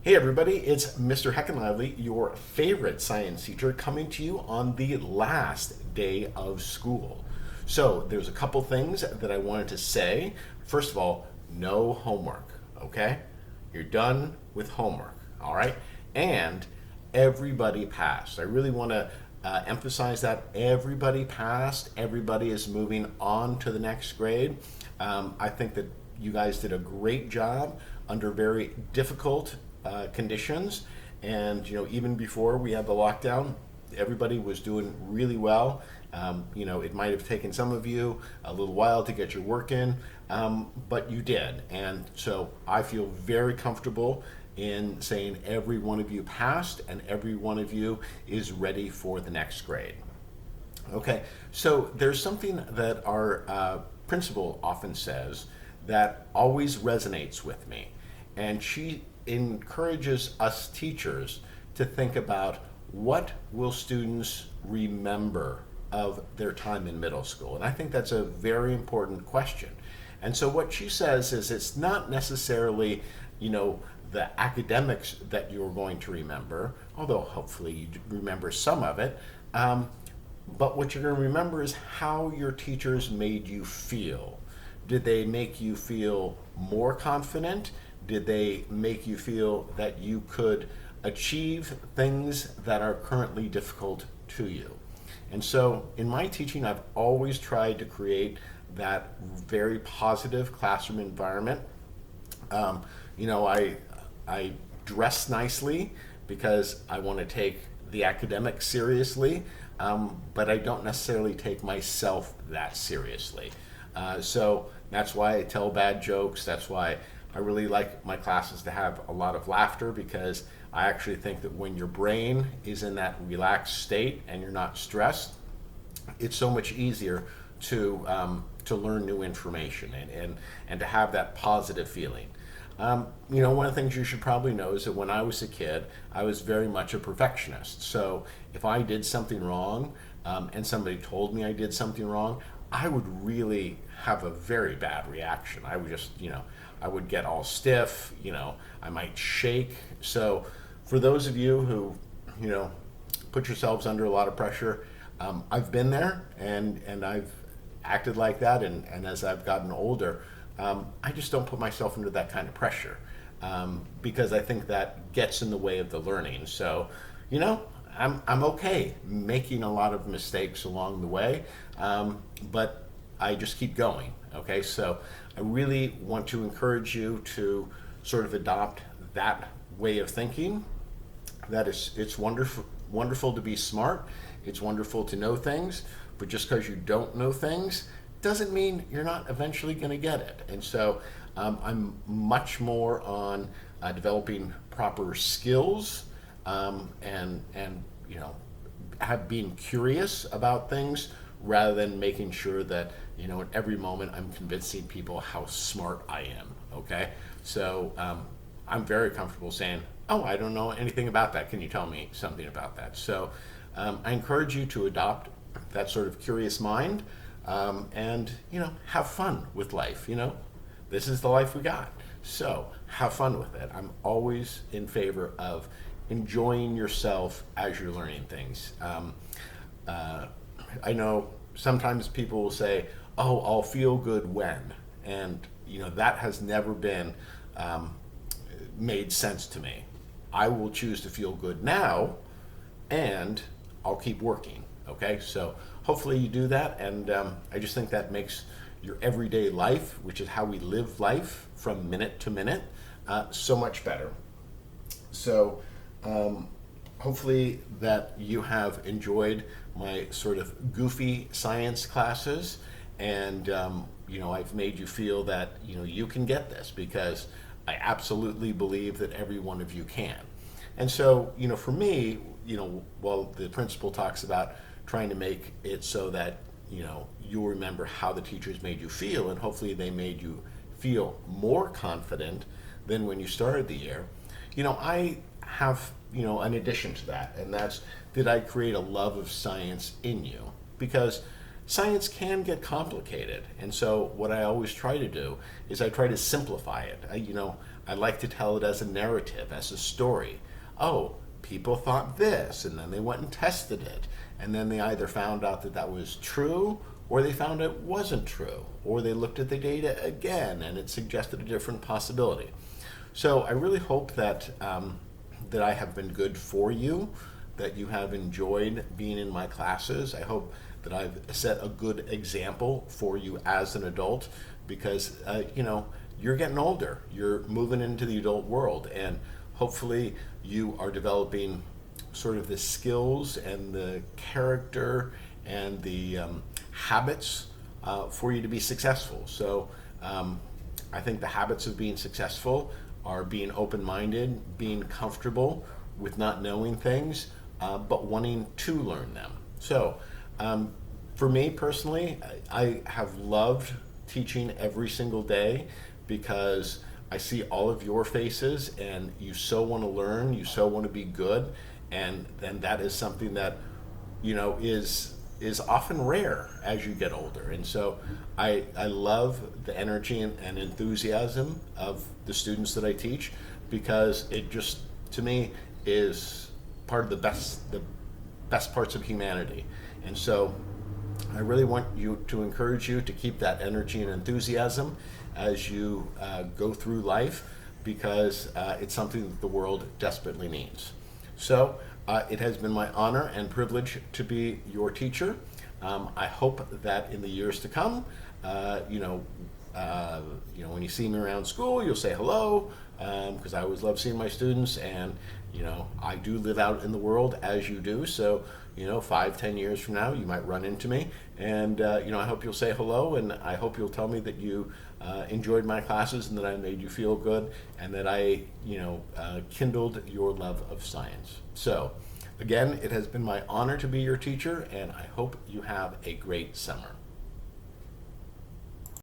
Hey everybody, it's Mr. Heckenlively, your favorite science teacher, coming to you on the last day of school. So there's a couple things that I wanted to say. First of all, no homework, okay? You're done with homework, all right? And everybody passed. I really want to emphasize that everybody passed. Everybody is moving on to the next grade. I think that you guys did a great job under very difficult conditions, and even before we had the lockdown, everybody was doing really well. It might have taken some of you a little while to get your work in, but you did, and so I feel very comfortable in saying every one of you passed and every one of you is ready for the next grade. Okay, so there's something that our principal often says that always resonates with me, and she encourages us teachers to think about what will students remember of their time in middle school. And I think that's a very important question. And so what she says is it's not necessarily, the academics that you're going to remember, although hopefully you remember some of it, but what you're going to remember is how your teachers made you feel. Did they make you feel more confident? Did they make you feel that you could achieve things that are currently difficult to you? And so in my teaching, I've always tried to create that very positive classroom environment. I dress nicely because I want to take the academics seriously, but I don't necessarily take myself that seriously. So that's why I tell bad jokes. That's why I really like my classes to have a lot of laughter, because I actually think that when your brain is in that relaxed state and you're not stressed, it's so much easier to learn new information and to have that positive feeling. One of the things you should probably know is that when I was a kid, I was very much a perfectionist. So if I did something wrong and somebody told me I did something wrong, I would really have a very bad reaction. I would just, I would get all stiff, I might shake. So for those of you who, put yourselves under a lot of pressure, I've been there and I've acted like that. And as I've gotten older, I just don't put myself under that kind of pressure because I think that gets in the way of the learning. So, I'm okay making a lot of mistakes along the way, but I just keep going. Okay, so I really want to encourage you to sort of adopt that way of thinking. It's wonderful to be smart. It's wonderful to know things, but just because you don't know things doesn't mean you're not eventually going to get it. And so I'm much more on developing proper skills and being curious about things rather than making sure that at every moment I'm convincing people how smart I am. Okay, so I'm very comfortable saying, "Oh, I don't know anything about that. Can you tell me something about that?" So I encourage you to adopt that sort of curious mind and have fun with life. This is the life we got, so have fun with it. I'm always in favor of enjoying yourself as you're learning things. I know sometimes people will say, "Oh, I'll feel good when," and that has never been made sense to me. I will choose to feel good now, and I'll keep working. Okay, so hopefully you do that, and I just think that makes your everyday life, which is how we live life from minute to minute, so much better. So hopefully that you have enjoyed my sort of goofy science classes, and I've made you feel that you can get this, because I absolutely believe that every one of you can. And so for me, while the principal talks about trying to make it so that you'll remember how the teachers made you feel, and hopefully they made you feel more confident than when you started the year, I have an addition to that, and that's, did I create a love of science in you? Because science can get complicated, and so what I always try to do is I try to simplify it. I like to tell it as a narrative, as a story. Oh, people thought this, and then they went and tested it. And then they either found out that that was true, or they found it wasn't true, or they looked at the data again and it suggested a different possibility. So I really hope that that I have been good for you, that you have enjoyed being in my classes. I hope that I've set a good example for you as an adult, because you're getting older, you're moving into the adult world, and hopefully you are developing sort of the skills and the character and the habits for you to be successful. So I think the habits of being successful are being open-minded, being comfortable with not knowing things, but wanting to learn them. So for me personally, I have loved teaching every single day, because I see all of your faces and you so want to learn, you so want to be good, and then that is something that is often rare as you get older. And so I love the energy and enthusiasm of the students that I teach, because it just, to me, is part of the best parts of humanity. And so I really want to encourage you to keep that energy and enthusiasm as you go through life, because it's something that the world desperately needs. So it has been my honor and privilege to be your teacher. I hope that in the years to come, when you see me around school, you'll say hello, because I always love seeing my students, and I do live out in the world as you do. So 5-10 years from now, you might run into me, and I hope you'll say hello, and I hope you'll tell me that you enjoyed my classes, and that I made you feel good, and that I kindled your love of science. So again, it has been my honor to be your teacher, and I hope you have a great summer.